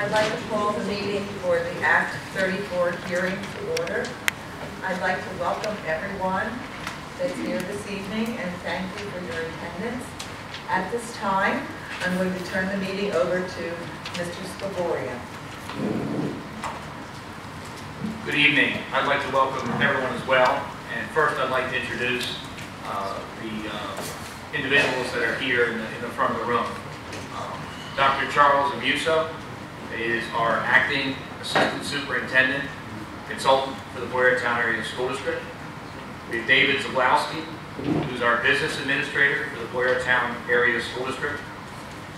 I'd like to call the meeting for the Act 34 hearing to order. I'd like to welcome everyone that's here this evening and thank you for your attendance. At this time, I'm going to turn the meeting over to Mr. Scaboria. Good evening. I'd like to welcome everyone as well. And first, I'd like to introduce the individuals that are here in the front of the room. Dr. Charles Amuso is our acting assistant superintendent, consultant for the Boyertown Area School District. We have David Zablowski, who's our business administrator for the Boyertown Area School District.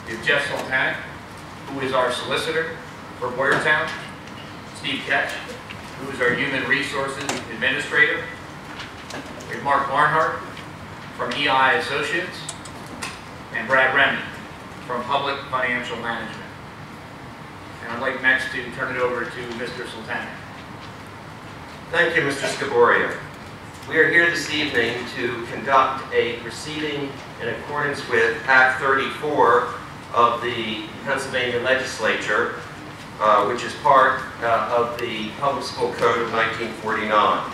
We have Jeff Sultanic, who is our solicitor for Boyertown. Steve Ketch, who is our human resources administrator. We have Mark Barnhart from EI Associates, and Brad Remy from Public Financial Management. And I'd like next to turn it over to Mr. Sultanic. Thank you, Mr. Scaboria. We are here this evening to conduct a proceeding in accordance with Act 34 of the Pennsylvania Legislature, which is part of the Public School Code of 1949.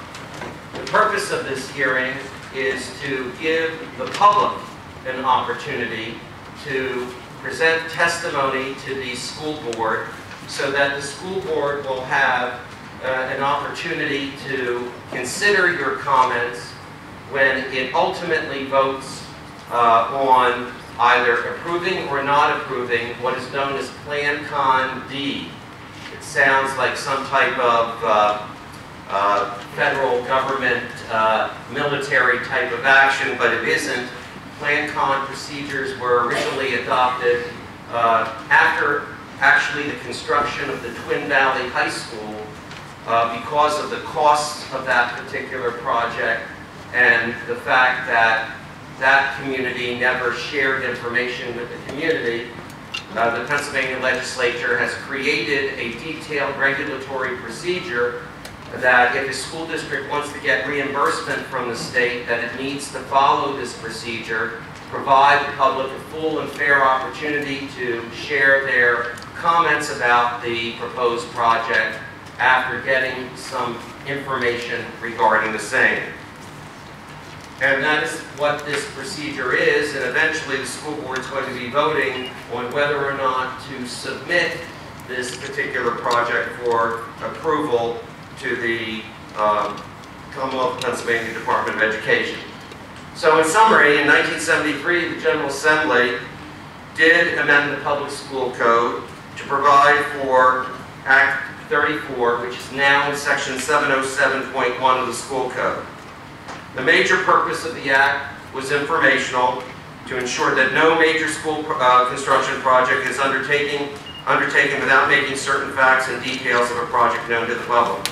The purpose of this hearing is to give the public an opportunity to present testimony to the school board so that the school board will have an opportunity to consider your comments when it ultimately votes on either approving or not approving what is known as Plan Con D. It sounds like some type of federal government military type of action, but it isn't. Plan Con procedures were originally adopted after actually the construction of the Twin Valley High School because of the costs of that particular project and the fact that that community never shared information with the community. The Pennsylvania Legislature has created a detailed regulatory procedure that if a school district wants to get reimbursement from the state, that it needs to follow this procedure, provide the public a full and fair opportunity to share their comments about the proposed project after getting some information regarding the same. And that is what this procedure is, and eventually the school board is going to be voting on whether or not to submit this particular project for approval to the Commonwealth of Pennsylvania Department of Education. So in summary, in 1973, the General Assembly did amend the Public School Code to provide for Act 34, which is now in Section 707.1 of the School Code. The major purpose of the Act was informational, to ensure that no major school construction project is undertaken without making certain facts and details of a project known to the public.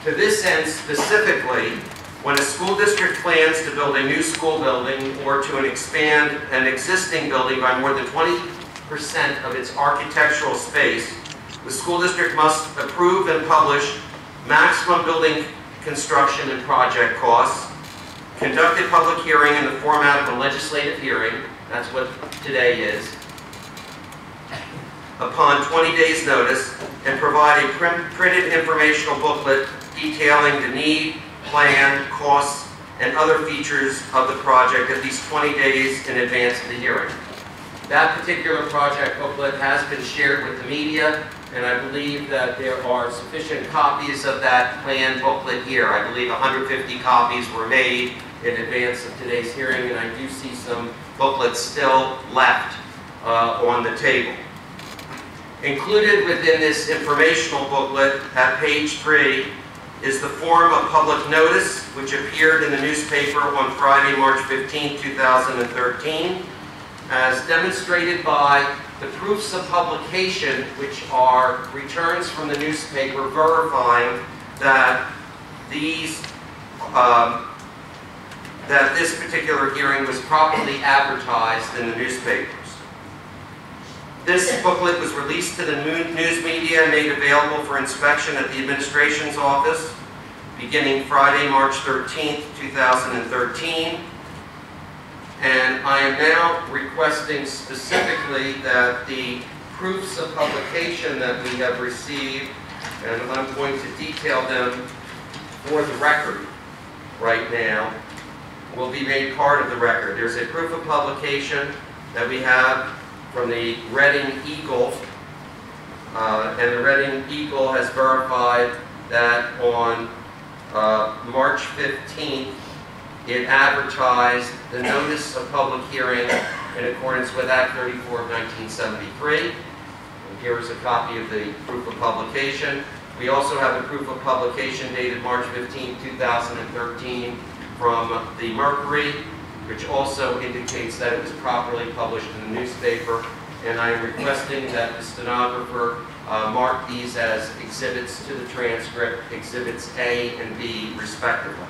To this end, specifically, when a school district plans to build a new school building or to expand an existing building by more than 20% of its architectural space, the school district must approve and publish maximum building construction and project costs, conduct a public hearing in the format of a legislative hearing, that's what today is, upon 20 days notice, and provide a printed informational booklet detailing the need, plan, costs, and other features of the project at least 20 days in advance of the hearing. That particular project booklet has been shared with the media, and I believe that there are sufficient copies of that plan booklet here. I believe 150 copies were made in advance of today's hearing, and I do see some booklets still left on the table. Included within this informational booklet at page 3 is the form of public notice, which appeared in the newspaper on Friday, March 15, 2013, as demonstrated by the proofs of publication, which are returns from the newspaper verifying that that this particular hearing was properly advertised in the newspapers. This booklet was released to the news media and made available for inspection at the administration's office beginning Friday, March 13, 2013. And I am now requesting specifically that the proofs of publication that we have received, and I'm going to detail them for the record right now, will be made part of the record. There's a proof of publication that we have from the Reading Eagle, and the Reading Eagle has verified that on March 15th, it advertised the notice of public hearing in accordance with Act 34 of 1973. And here is a copy of the proof of publication. We also have a proof of publication dated March 15, 2013 from the Mercury, which also indicates that it was properly published in the newspaper. And I am requesting that the stenographer mark these as exhibits to the transcript, exhibits A and B respectively.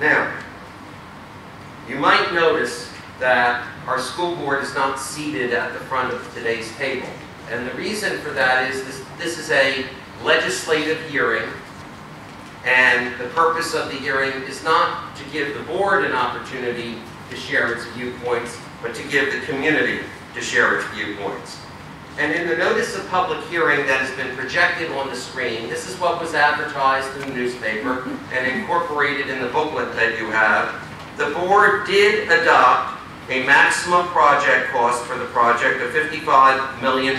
Now, you might notice that our school board is not seated at the front of today's table. And the reason for that is this is a legislative hearing, and the purpose of the hearing is not to give the board an opportunity to share its viewpoints, but to give the community to share its viewpoints. And in the notice of public hearing that has been projected on the screen, this is what was advertised in the newspaper and incorporated in the booklet that you have. The board did adopt a maximum project cost for the project of $55 million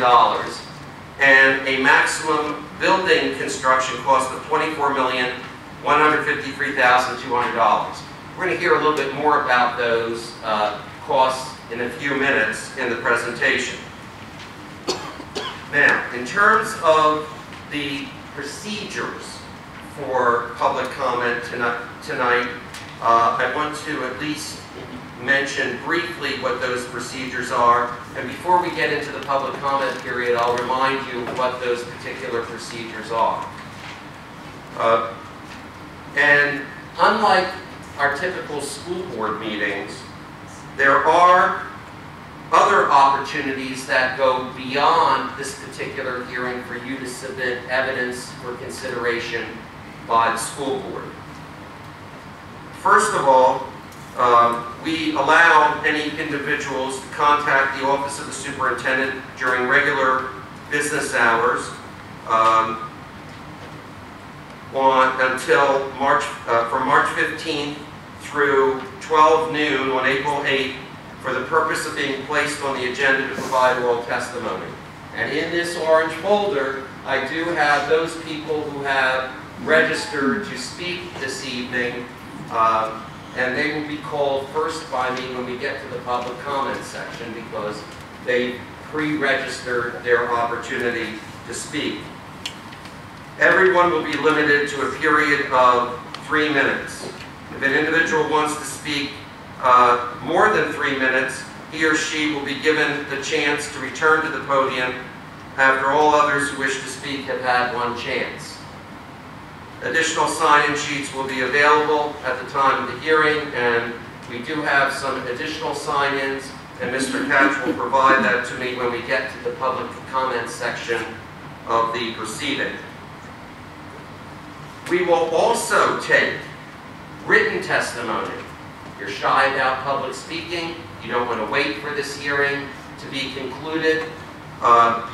and a maximum building construction cost of $24,153,200. We're going to hear a little bit more about those costs in a few minutes in the presentation. Now, in terms of the procedures for public comment tonight, I want to at least mention briefly what those procedures are. And before we get into the public comment period, I'll remind you what those particular procedures are. And unlike our typical school board meetings, there are other opportunities that go beyond this particular hearing for you to submit evidence for consideration by the school board. First of all, we allow any individuals to contact the Office of the Superintendent during regular business hours from March 15th through 12 noon on April 8th for the purpose of being placed on the agenda to provide oral testimony. And in this orange folder, I do have those people who have registered to speak this evening, and they will be called first by me when we get to the public comment section because they pre-registered their opportunity to speak. Everyone will be limited to a period of 3 minutes. If an individual wants to speak more than 3 minutes, he or she will be given the chance to return to the podium after all others who wish to speak have had one chance. Additional sign-in sheets will be available at the time of the hearing, and we do have some additional sign-ins, and Mr. Katz will provide that to me when we get to the public comment section of the proceeding. We will also take written testimony. If you're shy about public speaking, you don't want to wait for this hearing to be concluded,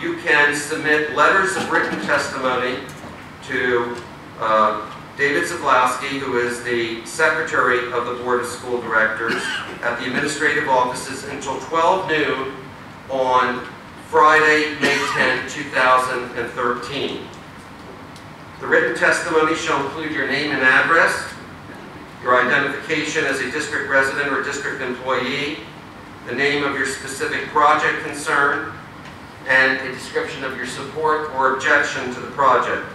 you can submit letters of written testimony to David Zablowski, who is the Secretary of the Board of School Directors, at the administrative offices until 12 noon on Friday, May 10, 2013. The written testimony shall include your name and address, your identification as a district resident or district employee, the name of your specific project concern, and a description of your support or objection to the project.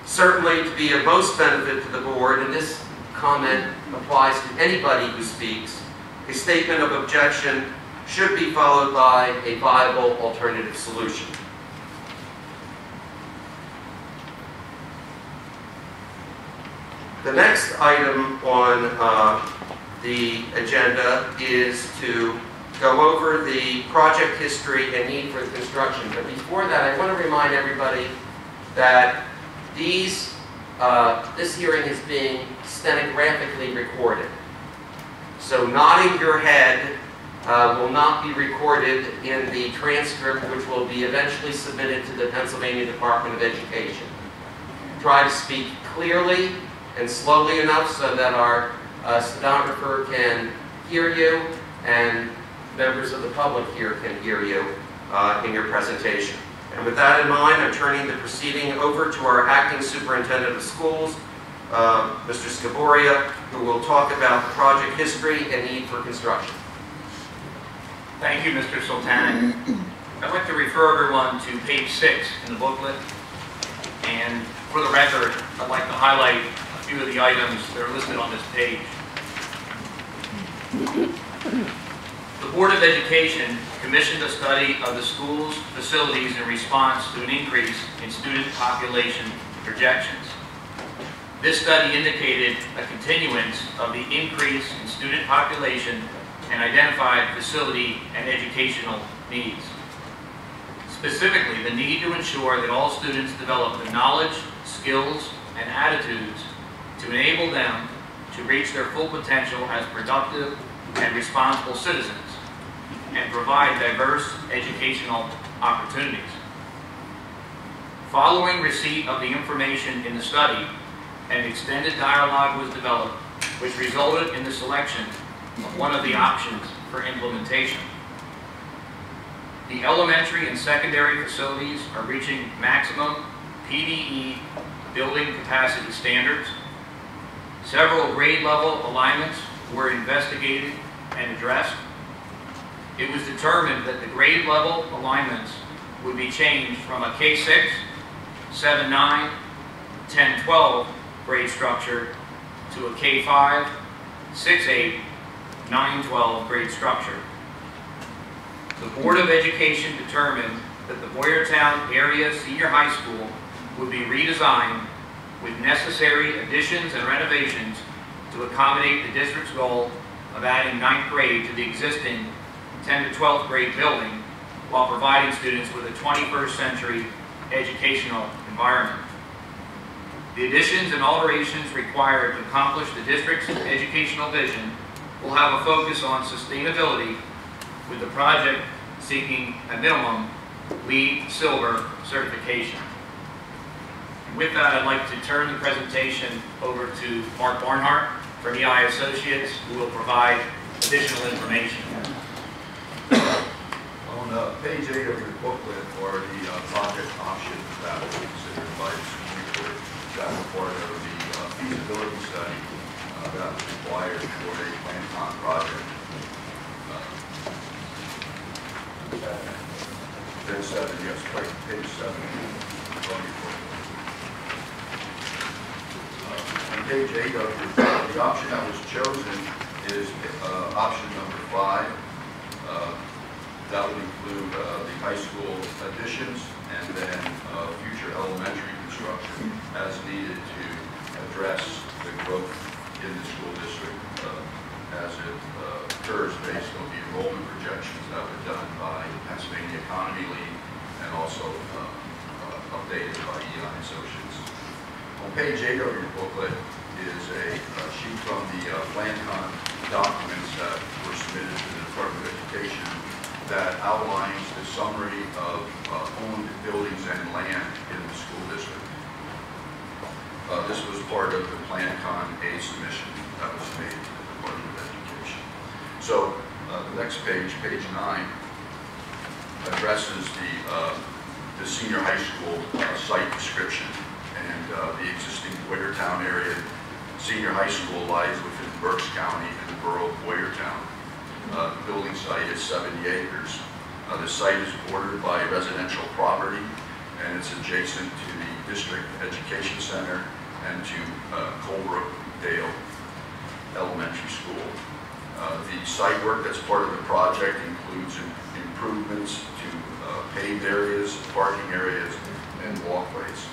Certainly, to be of most benefit to the board, and this comment applies to anybody who speaks, a statement of objection should be followed by a viable alternative solution. The next item on the agenda is to go over the project history and need for construction. But before that, I want to remind everybody that these this hearing is being stenographically recorded. So nodding your head will not be recorded in the transcript, which will be eventually submitted to the Pennsylvania Department of Education. Try to speak clearly and slowly enough so that our stenographer can hear you and members of the public here can hear you in your presentation. And with that in mind, I'm turning the proceeding over to our acting superintendent of schools, Mr. Scaboria, who will talk about the project history and need for construction. Thank you, Mr. Sultanic. I'd like to refer everyone to page 6 in the booklet. And for the record, I'd like to highlight a few of the items that are listed on this page. The Board of Education commissioned a study of the school's facilities in response to an increase in student population projections. This study indicated a continuance of the increase in student population and identified facility and educational needs. Specifically, the need to ensure that all students develop the knowledge, skills, and attitudes to enable them to reach their full potential as productive and responsible citizens and provide diverse educational opportunities. Following receipt of the information in the study, an extended dialogue was developed, which resulted in the selection of one of the options for implementation. The elementary and secondary facilities are reaching maximum PDE building capacity standards. Several grade level alignments were investigated and addressed. It was determined that the grade level alignments would be changed from a K6, 7-9, 10-12 grade structure to a K5, 6-8, 9-12 grade structure. The Board of Education determined that the Boyertown Area Senior High School would be redesigned with necessary additions and renovations to accommodate the district's goal of adding 9th grade to the existing 10 to 12th grade building while providing students with a 21st century educational environment. The additions and alterations required to accomplish the district's educational vision will have a focus on sustainability, with the project seeking a minimum LEED Silver certification. And with that, I'd like to turn the presentation over to Mark Barnhart from EI Associates, who will provide additional information. On page 8 of your booklet are the project options that were considered by the school board that were part of the feasibility study that was required for a plan-con project. Page 7, yes, right, page 7. On page 8 of your booklet, the option that was chosen is option number 5. That would include the high school additions and then future elementary construction as needed to address the growth in the school district as it occurs based on the enrollment projections that were done by Pennsylvania Economy League and also updated by EI Associates. On page 8 of your booklet is a sheet from the plan-con documents that were submitted to the Department of Education that outlines the summary of owned buildings and land in the school district. This was part of the plan-con A submission that was made to the Department of Education. So the next page, page 9, addresses the senior high school site description, and the existing Boyertown area senior high school lies within Berks County in the borough of Boyertown. The building site is 70 acres. The site is bordered by residential property, and it's adjacent to the District Education Center and to Colebrookdale Elementary School. The site work that's part of the project includes improvements to paved areas, parking areas, and walkways.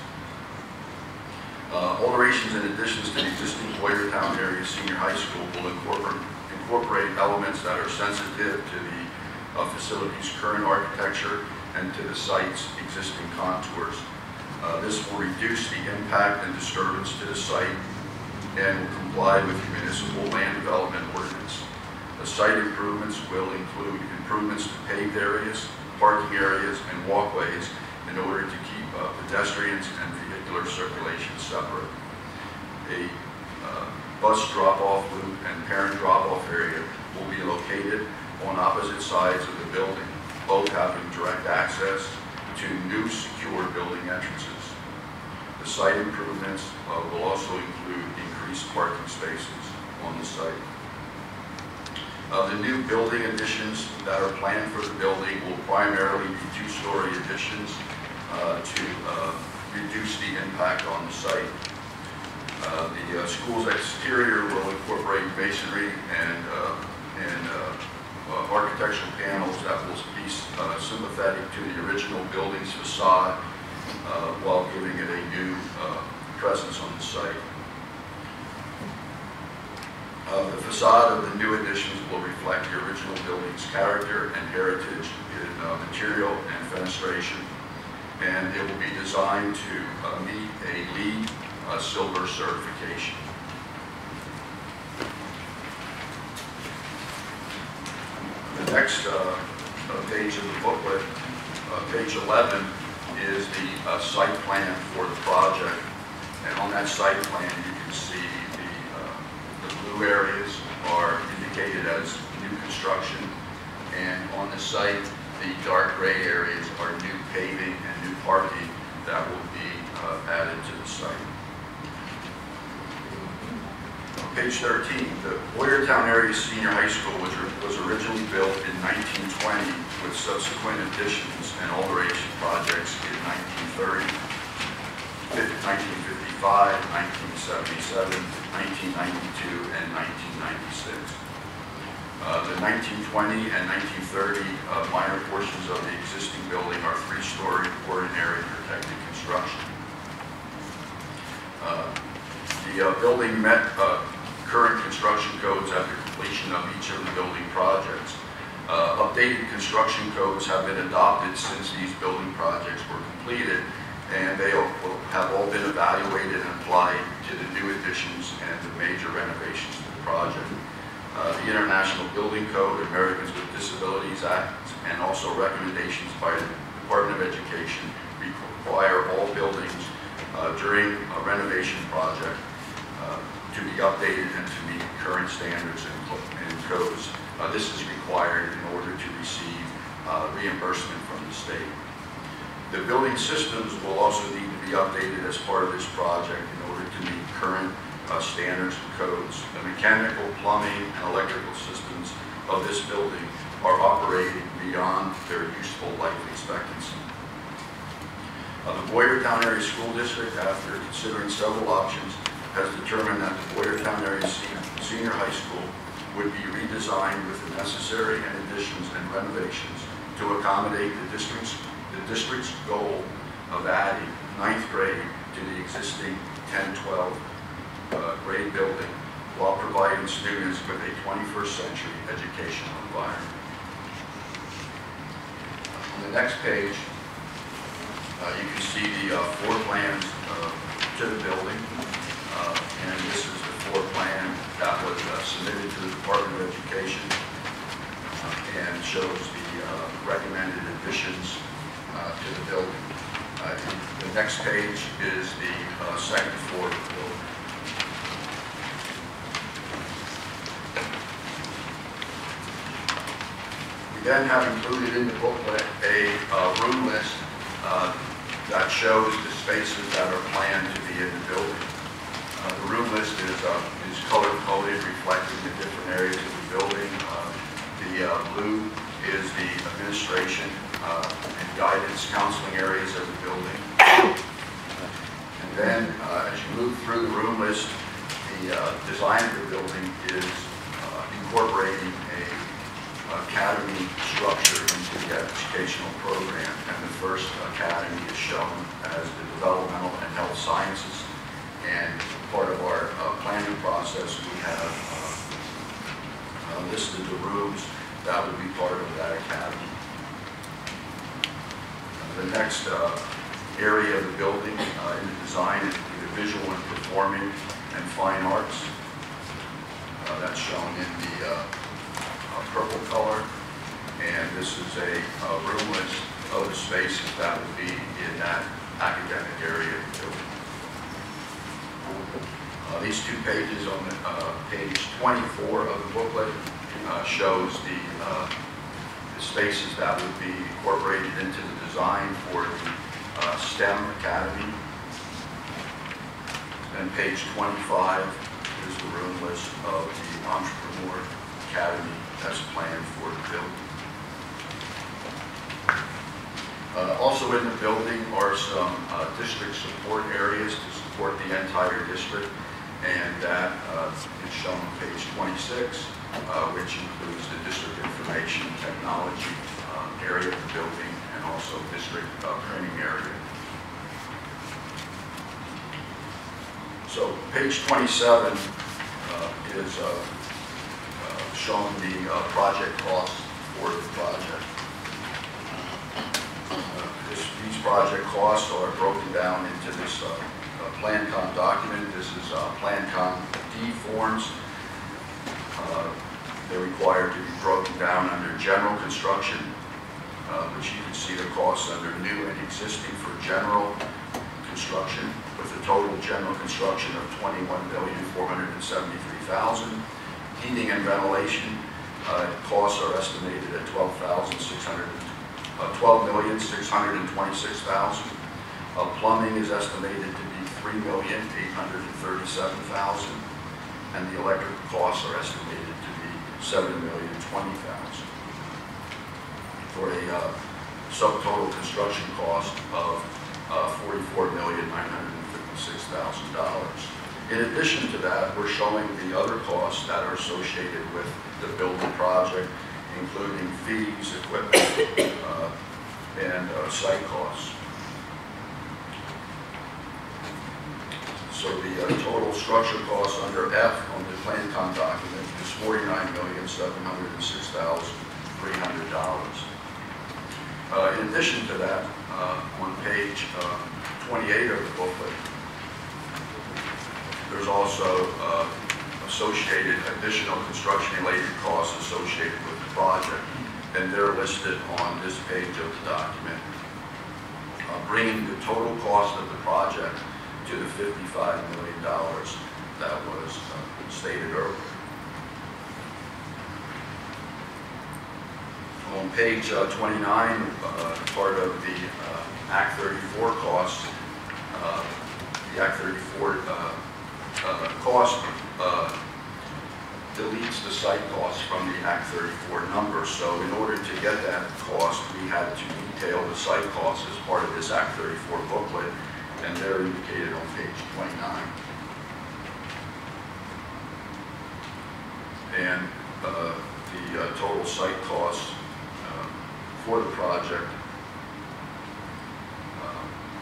Alterations and additions to the existing Boyertown area senior high school will incorporate elements that are sensitive to the facility's current architecture and to the site's existing contours. This will reduce the impact and disturbance to the site and will comply with the municipal land development ordinance. The site improvements will include improvements to paved areas, parking areas, and walkways in order to keep pedestrians and vehicular circulation separate. A bus drop-off loop and parent drop-off area will be located on opposite sides of the building, both having direct access to new secure building entrances. The site improvements will also include increased parking spaces on the site. The new building additions that are planned for the building will primarily be two-story additions to reduce the impact on the site. The school's exterior will incorporate masonry and architectural panels that will be sympathetic to the original building's facade while giving it a new presence on the site. The facade of the new additions will reflect the original building's character and heritage in material and fenestration, and it will be designed to meet a LEED Silver certification. The next page of the booklet, page 11, is the site plan for the project. And on that site plan, you can see the blue areas are indicated as new construction. And on the site, the dark gray areas are new paving and new parking that will be added to the site. Page 13, the Boyertown Area Senior High School was originally built in 1920 with subsequent additions and alteration projects in 1930, 1955, 1977, 1992, and 1996. The 1920 and 1930 minor portions of the existing building are three-story ordinary protected construction. The building met current construction codes at the completion of each of the building projects. Updated construction codes have been adopted since these building projects were completed, and they have all been evaluated and applied to the new additions and the major renovations to the project. The International Building Code, Americans with Disabilities Act, and also recommendations by the Department of Education require all buildings during a renovation project to be updated and to meet current standards and codes. This is required in order to receive reimbursement from the state. The building systems will also need to be updated as part of this project in order to meet current standards and codes. The mechanical, plumbing, and electrical systems of this building are operating beyond their useful life expectancy. The Boyertown Area School District, after considering several options, has determined that the Boyertown Area Senior High School would be redesigned with the necessary additions and renovations to accommodate the district's goal of adding 9th grade to the existing 10-12 grade building while providing students with a 21st century educational environment. On the next page, you can see the floor plans to the building. And this is the floor plan that was submitted to the Department of Education and shows the recommended additions to the building. The next page is the second floor of the building. We then have included in the booklet a room list that shows the spaces that are planned to be in the building. The room list is color-coded, reflecting the different areas of the building. The blue is the administration and guidance counseling areas of the building. And then, as you move through the room list, the design of the building is incorporating a academy structure into the educational program. And the first academy is shown as the developmental and health sciences. And part of our planning process, we have listed the rooms that would be part of that academy. The next area of the building in the design is the visual and performing and fine arts. That's shown in the purple color. And this is a room list of the spaces that will be in that academic area of the building. These 2 pages on page 24 of the booklet shows the spaces that would be incorporated into the design for the STEM Academy. And page 25 is the room list of the Entrepreneur Academy that's planned for the building. Also in the building are some district support areas to support the entire district, and that is shown on page 26, which includes the district information technology area of the building and also district printing area. So page 27 is showing the project costs for the project. These project costs are broken down into this PlanCon document. This is PlanCon D forms. They're required to be broken down under general construction, which you can see the costs under new and existing for general construction, with a total general construction of $21,473,000. Heating and ventilation costs are estimated at $12,626,000. Plumbing is estimated to be $3,837,000, and the electric costs are estimated to be $7,020,000, for a subtotal construction cost of $44,956,000. In addition to that, we're showing the other costs that are associated with the building project, including fees, equipment, and site costs. So the total structure costs under F on the PlanCon document is $49,706,300. In addition to that, on page 28 of the booklet, there's also associated additional construction-related costs associated with the project, and they're listed on this page of the document, bringing the total cost of the project to the $55 million that was stated earlier. On page 29, part of the Act 34 costs, the Act 34 cost deletes the site costs from the Act 34 number. So in order to get that cost, we had to detail the site costs as part of this Act 34 booklet, and they're indicated on page 29. And the total site costs for the project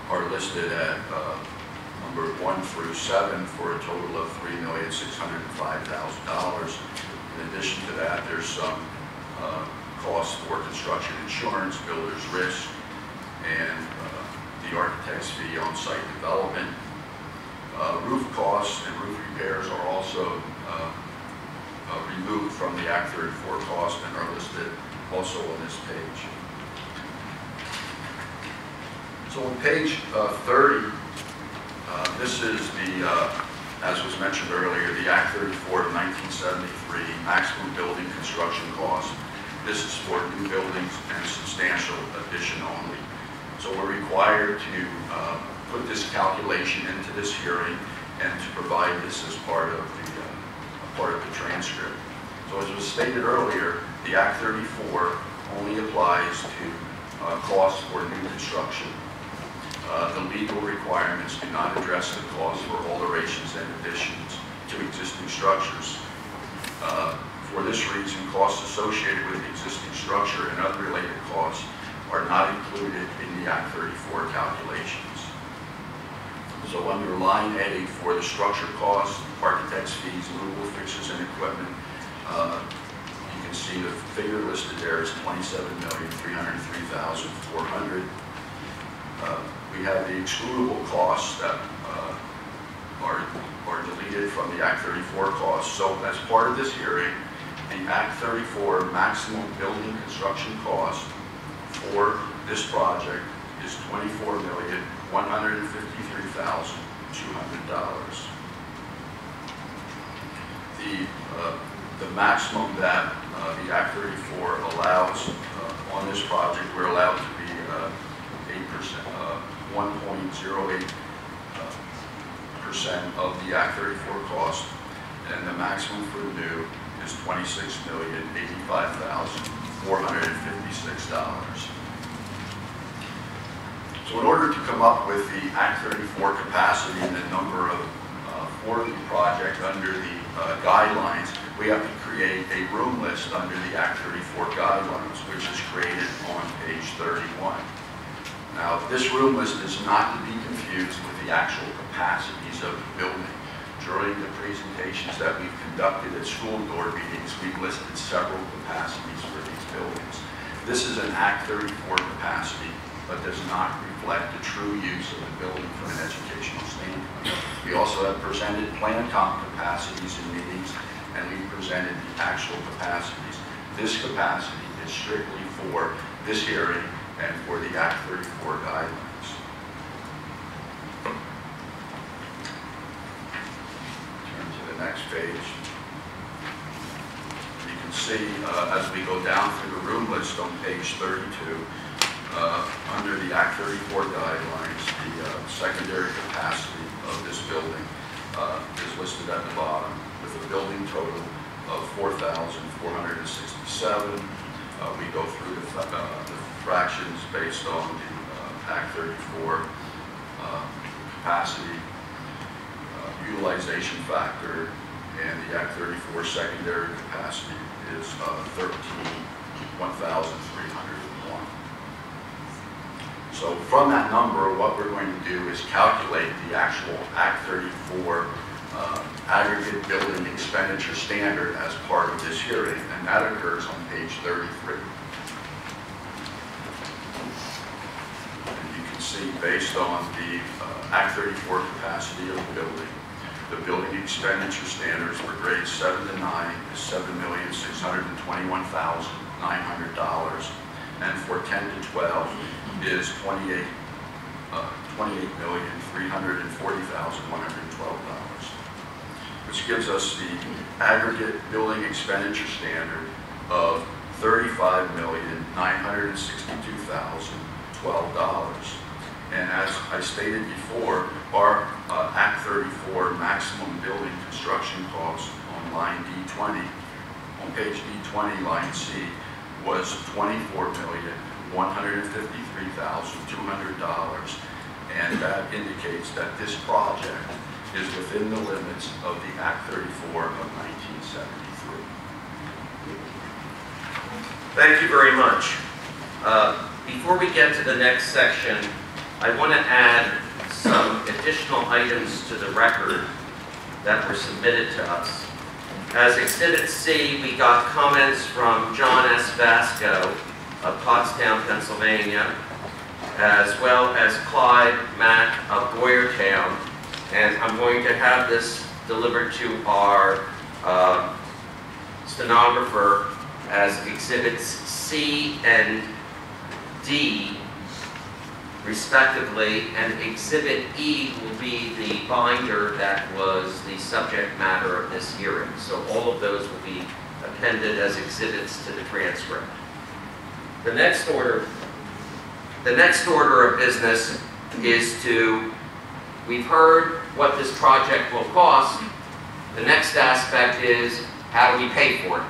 are listed at number 1 through 7 for a total of $3,605,000. In addition to that, there's some costs for construction insurance, builder's risk, and the architect's fee on site development. Roof costs and roof repairs are also removed from the Act 34 cost and are listed also on this page. So on page 30, this is the, as was mentioned earlier, the Act 34 of 1973 maximum building construction cost. This is for new buildings and substantial addition only. So we're required to put this calculation into this hearing and to provide this as part of the transcript. So as was stated earlier, the Act 34 only applies to costs for new construction. The legal requirements do not address the cost for alterations and additions to existing structures. For this reason, costs associated with the existing structure and other related costs are not included in the Act 34 calculations. So under line A for the structure costs, architect's fees, movable fixtures and equipment, you can see the figure listed there is $27,303,400. We have the excludable costs that are deleted from the Act 34 costs. So as part of this hearing, the Act 34 maximum building construction cost for this project is $24,153,200. The maximum that the Act 34 allows on this project, we're allowed to be 1.08% of the Act 34 cost, and the maximum for new is $26,085,456. So in order to come up with the Act 34 capacity and the number of for the project under the guidelines, we have to create a room list under the Act 34 guidelines, which is created on page 31. Now, this room list is not to be confused with the actual capacities of the building. During the presentations that we've conducted at school board meetings, we've listed several capacities for these buildings. This is an Act 34 capacity, but does not reflect the true use of the building from an educational standpoint. We also have presented plan comp capacities in meetings, and we presented the actual capacities. This capacity is strictly for this hearing and for the Act 34 guidelines. Turn to the next page. You can see as we go down through the room list on page 32, under the Act 34 guidelines, the secondary capacity of this building is listed at the bottom with a building total of 4,467. We go through the fractions based on the Act 34 capacity, utilization factor, and the Act 34 secondary capacity is 1,301. So from that number, what we're going to do is calculate the actual Act 34 aggregate building expenditure standard as part of this hearing, and that occurs on page 33. And you can see, based on the Act 34 capacity of the building expenditure standards for grades 7 to 9 is $7,621,900, and for 10 to 12 is $28,340,112, which gives us the aggregate building expenditure standard of $35,962,012. And as I stated before, our Act 34 maximum building construction cost on line D20, on page D20, line C, was $24,153,200, and that indicates that this project is within the limits of the Act 34 of 1973. Thank you very much. Before we get to the next section, I want to add some additional items to the record that were submitted to us. As Exhibit C, we got comments from John S. Vasco of Pottstown, Pennsylvania, as well as Clyde Mack of Boyertown. And I'm going to have this delivered to our stenographer as Exhibits C and D, respectively, and Exhibit E will be the binder that was the subject matter of this hearing. So all of those will be appended as exhibits to the transcript. The next order of business is to, we've heard what this project will cost. The next aspect is, how do we pay for it?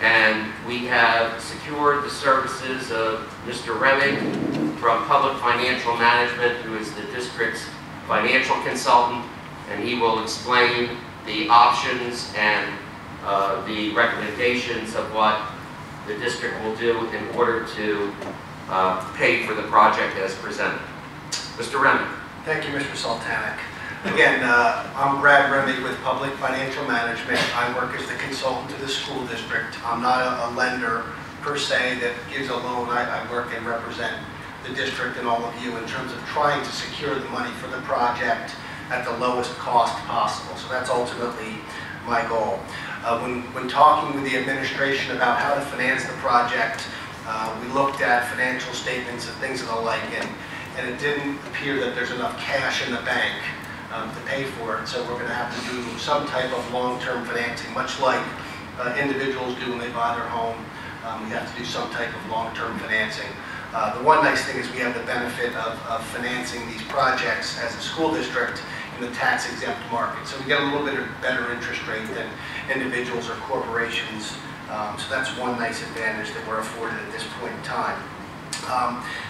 And we have secured the services of Mr. Reming from Public Financial Management, who is the district's financial consultant, and he will explain the options and the recommendations of what the district will do in order to pay for the project as presented. Mr. Reming. Thank you, Mr. Sultanic. Again, I'm Brad Remy with Public Financial Management. I work as the consultant to the school district. I'm not a lender per se that gives a loan. I work and represent the district and all of you in terms of trying to secure the money for the project at the lowest cost possible. So that's ultimately my goal. When talking with the administration about how to finance the project, we looked at financial statements and things of the like, and it didn't appear that there's enough cash in the bank to pay for it. So we're going to have to do some type of long-term financing, much like individuals do when they buy their home. We have to do some type of long-term financing. The one nice thing is we have the benefit of financing these projects as a school district in the tax-exempt market. So we get a little bit of better interest rate than individuals or corporations. So that's one nice advantage that we're afforded at this point in time.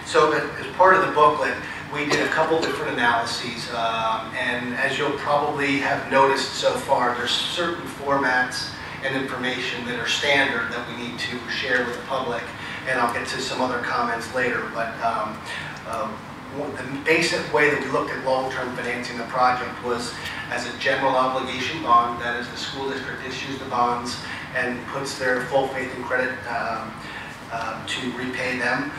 So as part of the booklet, we did a couple different analyses, and as you'll probably have noticed so far, there's certain formats and information that are standard that we need to share with the public, and I'll get to some other comments later. But the basic way that we looked at long-term financing the project was as a general obligation bond. That is, the school district issues the bonds and puts their full faith and credit to repay them.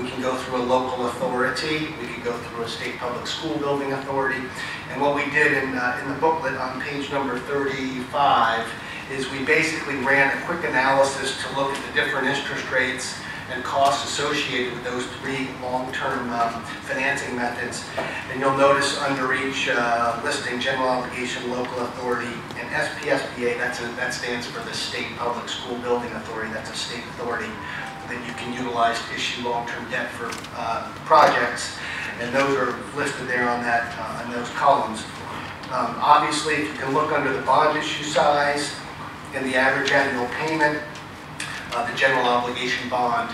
We can go through a local authority, we can go through a state public school building authority, and what we did in the booklet on page number 35 is we basically ran a quick analysis to look at the different interest rates and costs associated with those three long-term financing methods. And you'll notice under each listing, general obligation, local authority, and SPSBA, that stands for the State Public School Building Authority. That's a state authority that you can utilize to issue long-term debt for projects. And those are listed there on on those columns. Obviously, if you can look under the bond issue size and the average annual payment, the general obligation bond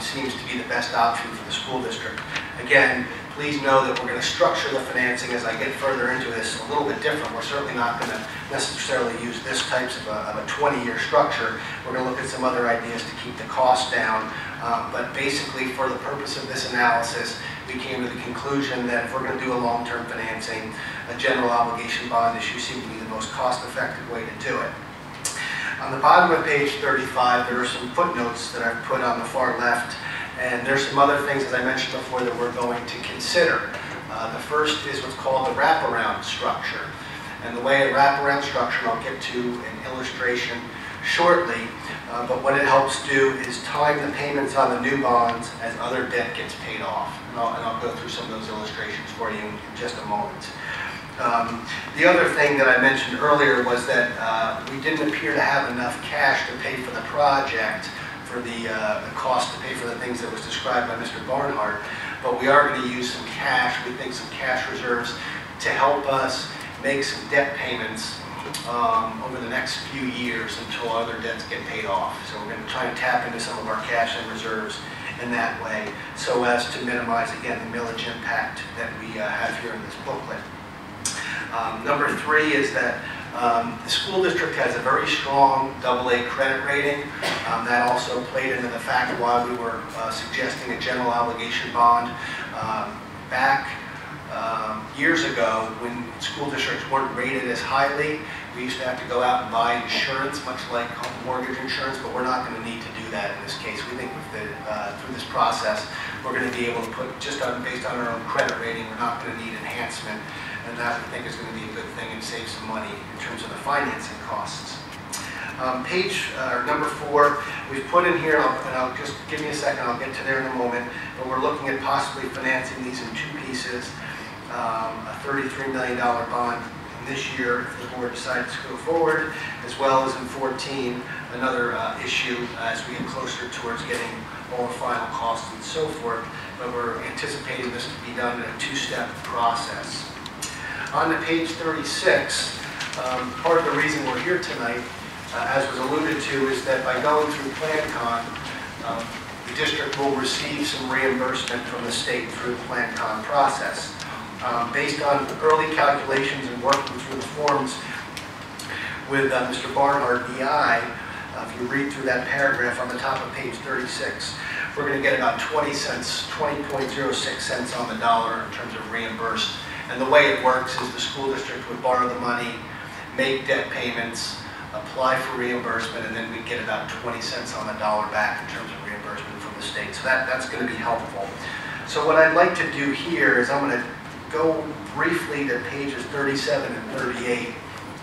seems to be the best option for the school district. Again, please know that we're going to structure the financing as I get further into this a little bit different. We're certainly not going to necessarily use this type of a 20-year structure. We're going to look at some other ideas to keep the cost down. But basically, for the purpose of this analysis, we came to the conclusion that if we're going to do a long-term financing, a general obligation bond issue seemed to be the most cost-effective way to do it. On the bottom of page 35, there are some footnotes that I've put on the far left, and there's some other things, as I mentioned before, that we're going to consider. The first is what's called the wraparound structure. And the way a wraparound structure, and I'll get to an illustration shortly, but what it helps do is time the payments on the new bonds as other debt gets paid off. And I'll go through some of those illustrations for you in just a moment. The other thing that I mentioned earlier was that we didn't appear to have enough cash to pay for the project, for the cost to pay for the things that was described by Mr. Barnhart, but we are going to use some cash, we think some cash reserves, to help us make some debt payments over the next few years until other debts get paid off. So we're going to try and tap into some of our cash and reserves in that way, so as to minimize, again, the millage impact that we have here in this booklet. Number three is that the school district has a very strong AA credit rating. That also played into the fact why we were suggesting a general obligation bond. Back years ago, when school districts weren't rated as highly, we used to have to go out and buy insurance, much like home mortgage insurance, but we're not going to need to do that in this case. We think with through this process, we're going to be able to put, just based on our own credit rating, we're not going to need enhancement. And that, we think, is going to be a good thing and save some money in terms of the financing costs. Page number 4, we've put in here, and I'll just give me a second, I'll get to there in a moment, but we're looking at possibly financing these in 2 pieces. A $33 million bond this year if the board decides to go forward, as well as in 14, another issue as we get closer towards getting all the final costs and so forth, but we're anticipating this to be done in a 2-step process. On to page 36, part of the reason we're here tonight, as was alluded to, is that by going through PlanCon, the district will receive some reimbursement from the state through the PlanCon process. Based on early calculations and working through the forms with Mr. Barnhart, EI, if you read through that paragraph on the top of page 36, we're going to get about 20 cents, 20.06 cents on the dollar in terms of reimbursed. And the way it works is the school district would borrow the money, make debt payments, apply for reimbursement, and then we'd get about 20 cents on the dollar back in terms of reimbursement from the state. So that's going to be helpful. So what I'd like to do here is I'm going to go briefly to pages 37 and 38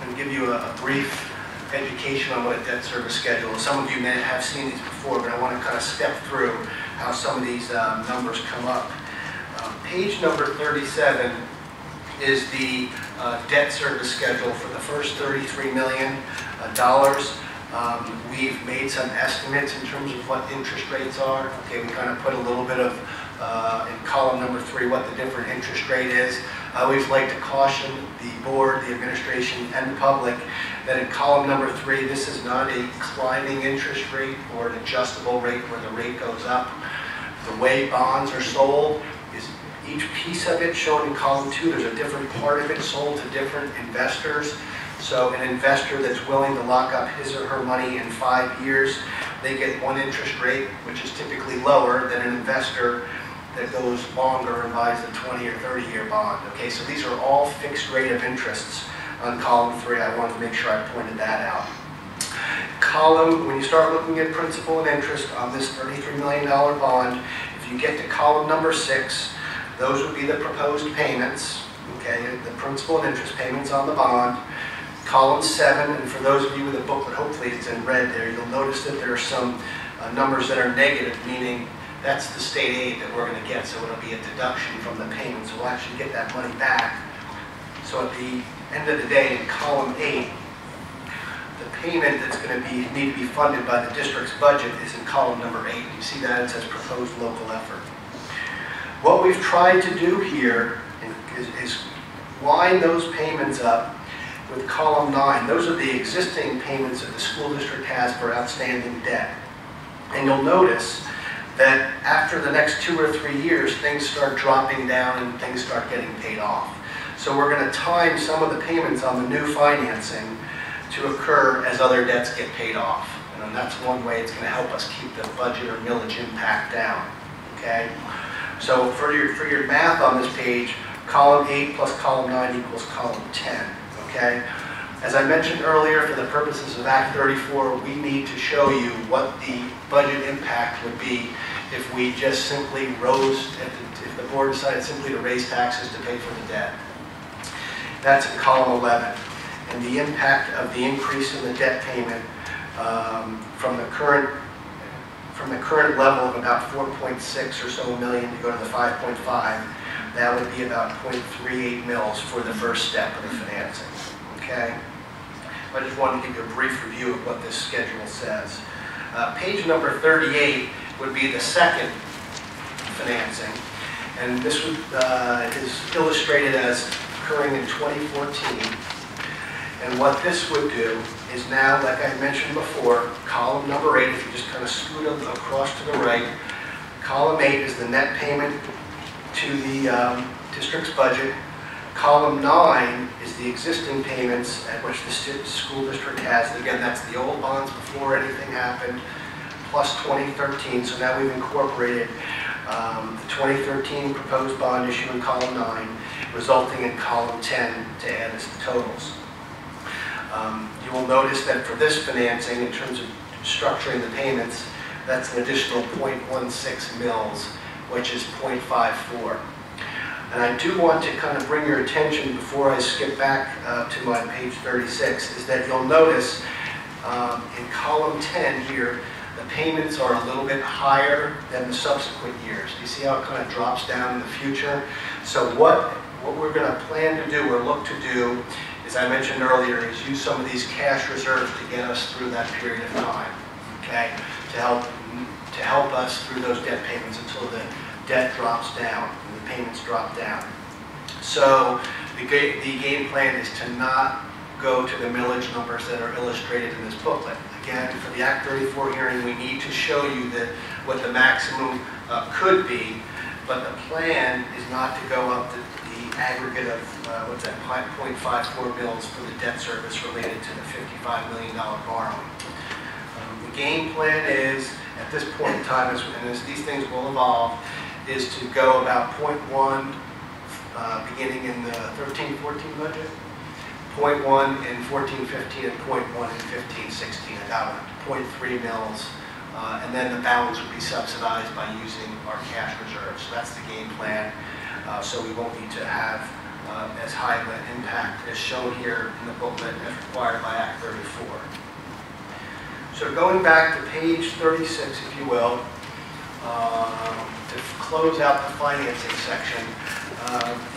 and give you a brief education on what a debt service schedule is. Some of you may have seen these before, but I want to kind of step through how some of these numbers come up. Page number 37 is the debt service schedule for the first $33 million. We've made some estimates in terms of what interest rates are. Okay, we kind of put a little bit of, in column number 3, what the different interest rate is. I always like to caution the board, the administration, and the public that in column number 3, this is not a climbing interest rate or an adjustable rate where the rate goes up. The way bonds are sold is each piece of it shown in column 2, there's a different part of it sold to different investors. So an investor that's willing to lock up his or her money in 5 years, they get one interest rate, which is typically lower than an investor that goes longer and buys a 20 or 30-year bond. Okay, so these are all fixed rate of interests on column 3. I wanted to make sure I pointed that out. When you start looking at principal and interest on this $33 million bond, if you get to column number 6, those would be the proposed payments, okay, the principal and interest payments on the bond. Column 7, and for those of you with a booklet, hopefully it's in red there, you'll notice that there are some numbers that are negative, meaning that's the state aid that we're going to get, so it'll be a deduction from the payment, so we'll actually get that money back. So at the end of the day, in column 8, the payment that's going to need to be funded by the district's budget is in column number 8. You see that? It says proposed local effort. What we've tried to do here is line those payments up with column 9. Those are the existing payments that the school district has for outstanding debt. And you'll notice that after the next 2 or 3 years, things start dropping down and things start getting paid off. So we're going to time some of the payments on the new financing to occur as other debts get paid off. And that's one way it's going to help us keep the budget or millage impact down. Okay? So for your math on this page, column 8 plus column 9 equals column 10. Okay? As I mentioned earlier, for the purposes of Act 34, we need to show you what the budget impact would be if we just simply if the board decided simply to raise taxes to pay for the debt. That's in column 11. And the impact of the increase in the debt payment from the current level of about 4.6 or so million to go to the 5.5, that would be about 0.38 mils for the first step of the financing. Okay? I just wanted to give you a brief review of what this schedule says. Page number 38 would be the second financing, and this is illustrated as occurring in 2014. And what this would do is now, like I mentioned before, column number 8, if you just kind of scoot across to the right, column 8 is the net payment to the district's budget. Column 9 is the existing payments at which the school district has. Again, that's the old bonds before anything happened, plus 2013. So now we've incorporated the 2013 proposed bond issue in column 9, resulting in column 10 to add as the totals. You will notice that for this financing, in terms of structuring the payments, that's an additional 0.16 mils, which is 0.54. And I do want to kind of bring your attention before I skip back to my page 36, is that you'll notice in column 10 here, the payments are a little bit higher than the subsequent years. Do you see how it kind of drops down in the future? So what we're going to plan to do or look to do, as I mentioned earlier, is use some of these cash reserves to get us through that period of time, okay? To help us through those debt payments until the debt drops down and the payments drop down. So the game plan is to not go to the millage numbers that are illustrated in this booklet. Again, for the Act 34 hearing, we need to show you what the maximum could be, but the plan is not to go up the aggregate of, 0.54 mils for the debt service related to the $55 million borrowing. The game plan is, at this point in time, and as these things will evolve, is to go about 0.1 beginning in the 13-14 budget, 0.1 in 14-15, and 0.1 in 15-16, about 0.3 mils and then the balance would be subsidized by using our cash reserves. So that's the game plan. So we won't need to have as high of an impact as shown here in the booklet as required by Act 34. So going back to page 36, if you will, to close out the financing section,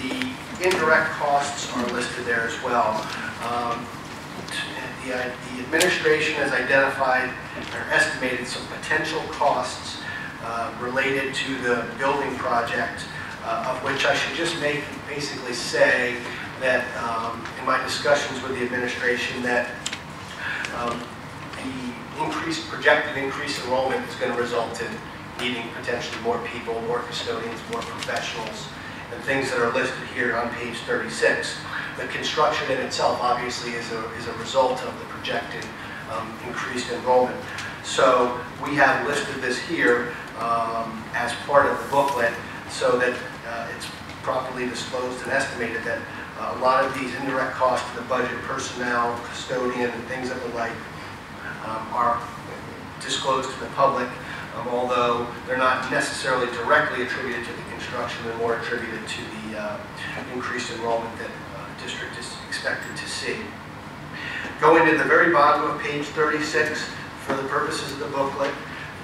the indirect costs are listed there as well. The administration has identified or estimated some potential costs related to the building project, of which I should just basically say that in my discussions with the administration that the projected increased enrollment is going to result in needing potentially more people, more custodians, more professionals, and things that are listed here on page 36. The construction in itself obviously is a result of the projected increased enrollment. So we have listed this here as part of the booklet so that it's properly disclosed and estimated that a lot of these indirect costs to the budget, personnel, custodian, and things of the like are disclosed to the public, although they're not necessarily directly attributed to the construction, they're more attributed to the increased enrollment that the district is expected to see. Going to the very bottom of page 36, for the purposes of the booklet,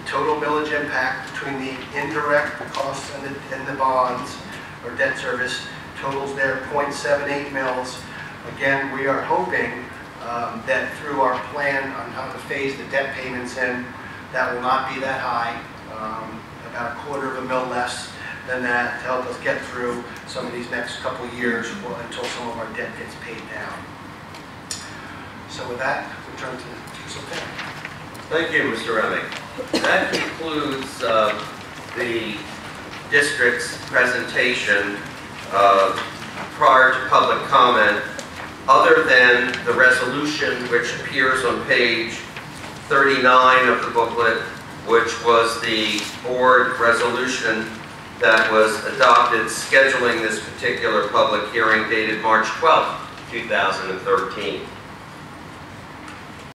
the total millage impact between the indirect costs and the bonds or debt service totals there 0.78 mils. Again, we are hoping that through our plan on how to phase the debt payments in, that will not be that high, about $0.25 mil less than that to help us get through some of these next couple of years until some of our debt gets paid down. So with that, we turn to Sophia. Thank you, Mr. Remick. That concludes the district's presentation prior to public comment, other than the resolution which appears on page 39 of the booklet, which was the board resolution that was adopted scheduling this particular public hearing dated March 12, 2013.